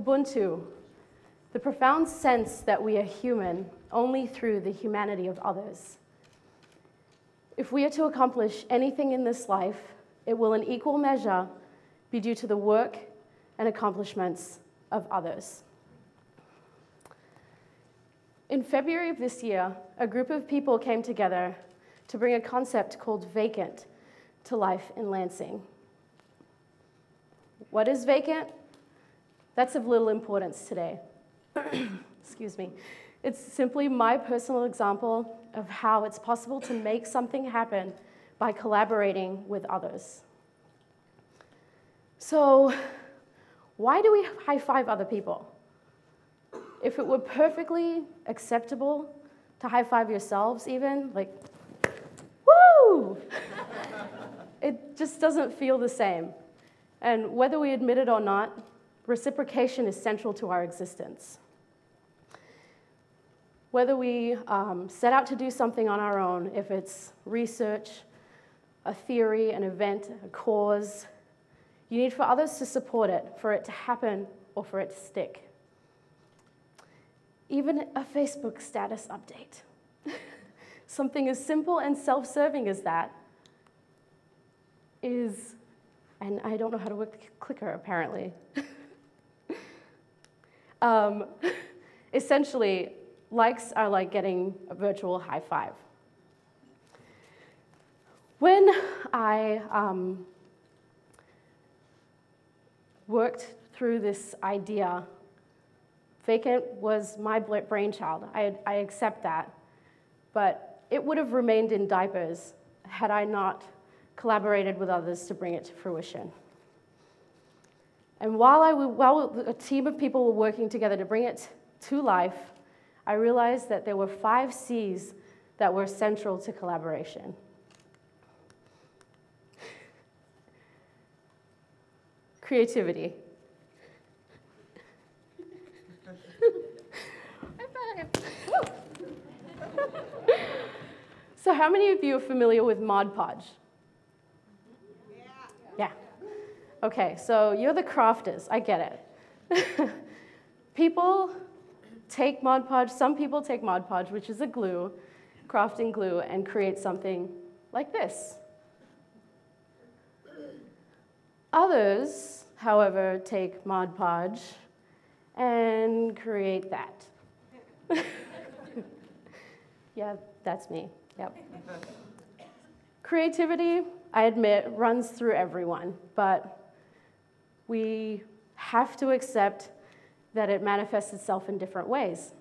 Ubuntu, the profound sense that we are human only through the humanity of others. If we are to accomplish anything in this life, it will in equal measure be due to the work and accomplishments of others. In February of this year, a group of people came together to bring a concept called VACANT to life in Lansing. What is VACANT? That's of little importance today. Excuse me. It's simply my personal example of how it's possible to make something happen by collaborating with others. So, why do we high-five other people? If it were perfectly acceptable to high-five yourselves even, like, woo! It just doesn't feel the same. And whether we admit it or not, reciprocation is central to our existence. Whether we set out to do something on our own, if it's research, a theory, an event, a cause, you need for others to support it, for it to happen, or for it to stick. Even a Facebook status update. Something as simple and self-serving as that is, and I don't know how to work the clicker apparently. Essentially, likes are like getting a virtual high five. When I worked through this idea, VACANT was my brainchild. I accept that. But it would have remained in diapers had I not collaborated with others to bring it to fruition. And while a team of people were working together to bring it to life, I realized that there were 5 C's that were central to collaboration. Creativity. So how many of you are familiar with Mod Podge? Yeah. Okay, so you're the crafters. I get it. People take Mod Podge, some people take Mod Podge, which is a glue, crafting glue, and create something like this. Others, however, take Mod Podge and create that. Yeah, that's me. Yep. Creativity, I admit, runs through everyone, but we have to accept that it manifests itself in different ways.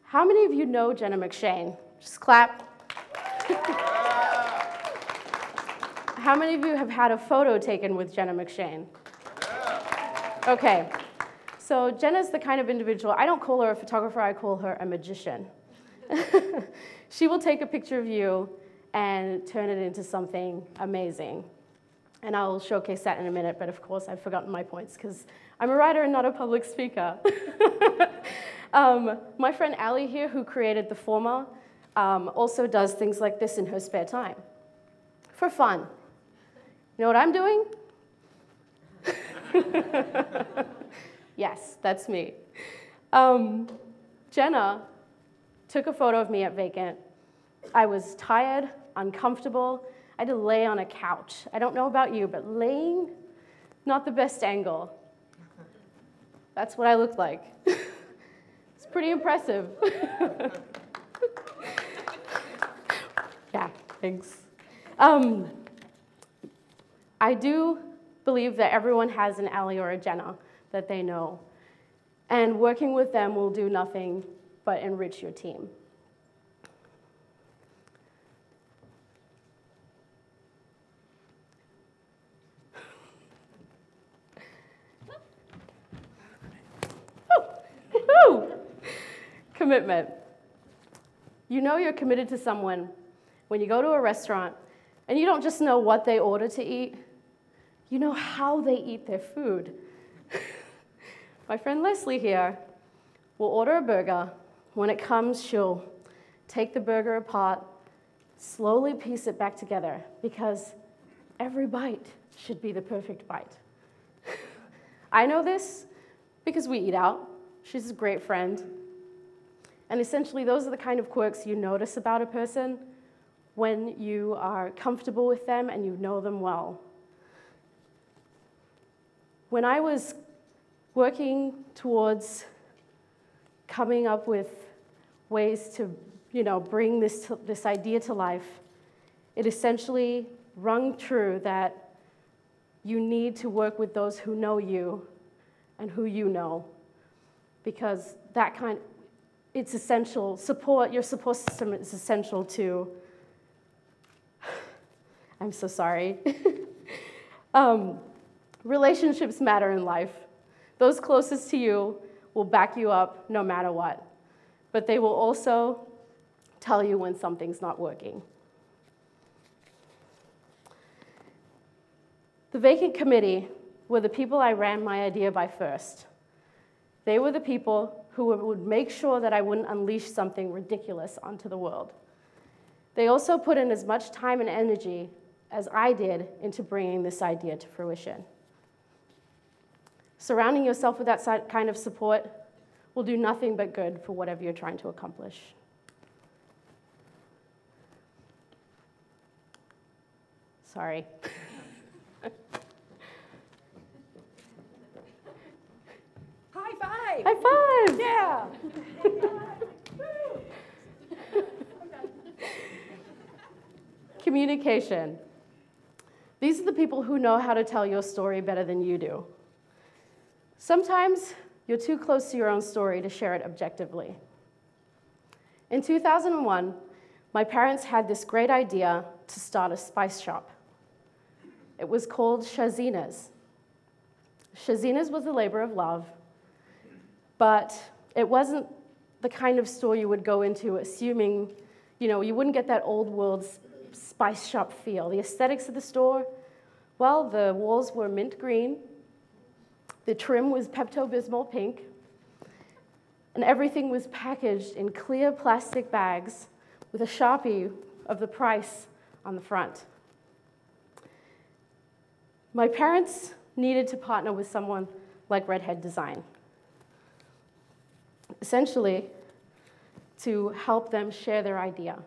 How many of you know Jenna McShane? Just clap. How many of you have had a photo taken with Jenna McShane? Okay, so Jenna's the kind of individual, I don't call her a photographer, I call her a magician. She will take a picture of you and turn it into something amazing. And I'll showcase that in a minute, but of course I've forgotten my points because I'm a writer and not a public speaker. My friend Allie here, who created the former, also does things like this in her spare time, for fun. You know what I'm doing? Yes, that's me. Jenna took a photo of me at VACANT. I was tired, uncomfortable. I had to lay on a couch. I don't know about you, but laying, not the best angle. That's what I looked like. It's pretty impressive. Yeah, thanks. I do believe that everyone has an Allie or a Jenna that they know. And working with them will do nothing but enrich your team. Commitment. You know you're committed to someone when you go to a restaurant and you don't just know what they order to eat, you know how they eat their food. My friend Leslie here will order a burger. When it comes, she'll take the burger apart, slowly piece it back together, because every bite should be the perfect bite. I know this because we eat out. She's a great friend. And essentially, those are the kind of quirks you notice about a person when you are comfortable with them and you know them well. When I was working towards coming up with ways to, bring this idea to life, it essentially rung true that you need to work with those who know you and who you know, because it's essential. Your support system is essential to, I'm so sorry. Relationships matter in life. Those closest to you will back you up no matter what, but they will also tell you when something's not working. The VACANT committee were the people I ran my idea by first. They were the people who would make sure that I wouldn't unleash something ridiculous onto the world. They also put in as much time and energy as I did into bringing this idea to fruition. Surrounding yourself with that kind of support will do nothing but good for whatever you're trying to accomplish. Sorry. High five! High five! Yeah! Communication. These are the people who know how to tell your story better than you do. Sometimes you're too close to your own story to share it objectively. In 2001, my parents had this great idea to start a spice shop. It was called Shazina's. Shazina's was a labor of love, but it wasn't the kind of store you would go into assuming, you wouldn't get that old world spice shop feel. The aesthetics of the store, well, the walls were mint green, the trim was Pepto-Bismol pink, and everything was packaged in clear plastic bags with a Sharpie of the price on the front. My parents needed to partner with someone like Redhead Design, essentially to help them share their idea.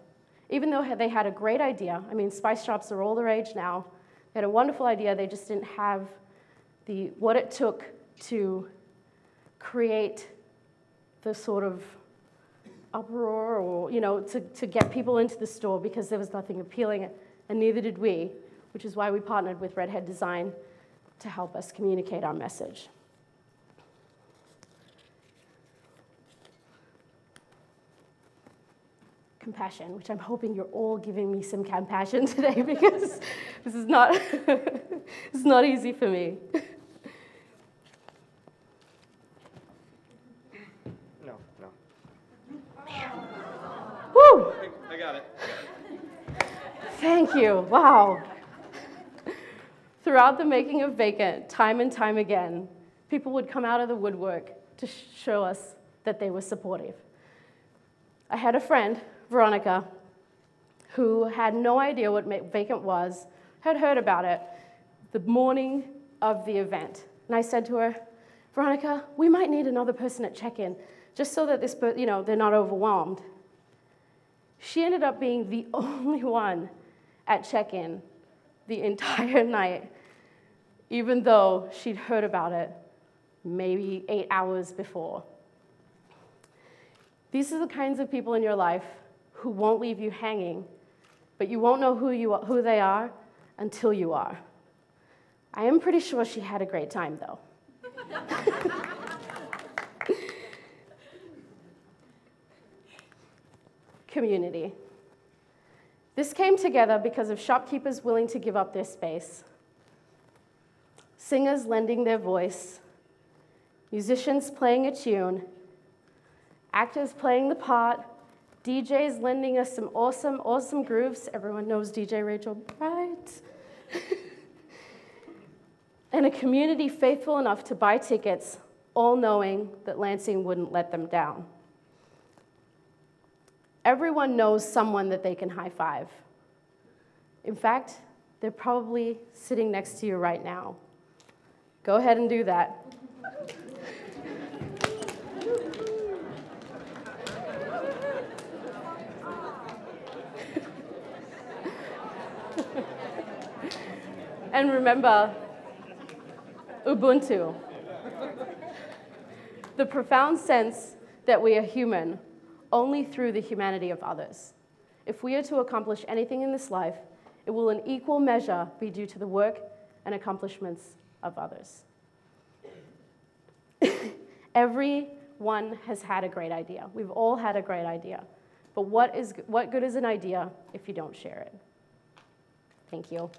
Even though they had a great idea, spice shops are all the rage now, they had a wonderful idea, they just didn't have what it took to create the sort of uproar or, to get people into the store because there was nothing appealing, and neither did we, which is why we partnered with Redhead Design to help us communicate our message. Compassion, which I'm hoping you're all giving me some compassion today because this is not, it's not easy for me. No. Woo! I got it. Thank you. Wow. Throughout the making of VACANT, time and time again, people would come out of the woodwork to show us that they were supportive. I had a friend, Veronica, who had no idea what VACANT was, had heard about it the morning of the event. And I said to her, Veronica, we might need another person at check-in, just so that they're not overwhelmed. She ended up being the only one at check-in the entire night, even though she'd heard about it maybe 8 hours before. These are the kinds of people in your life who won't leave you hanging, but you won't know who they are until you are. I am pretty sure she had a great time, though. Community. This came together because of shopkeepers willing to give up their space, singers lending their voice, musicians playing a tune, actors playing the part, DJs lending us some awesome grooves. Everyone knows DJ Rachel, right? And a community faithful enough to buy tickets, all knowing that Lansing wouldn't let them down. Everyone knows someone that they can high-five. In fact, they're probably sitting next to you right now. Go ahead and do that. And remember, Ubuntu. The profound sense that we are human only through the humanity of others. If we are to accomplish anything in this life, it will in equal measure be due to the work and accomplishments of others. Everyone has had a great idea. We've all had a great idea. But what good is an idea if you don't share it? Thank you.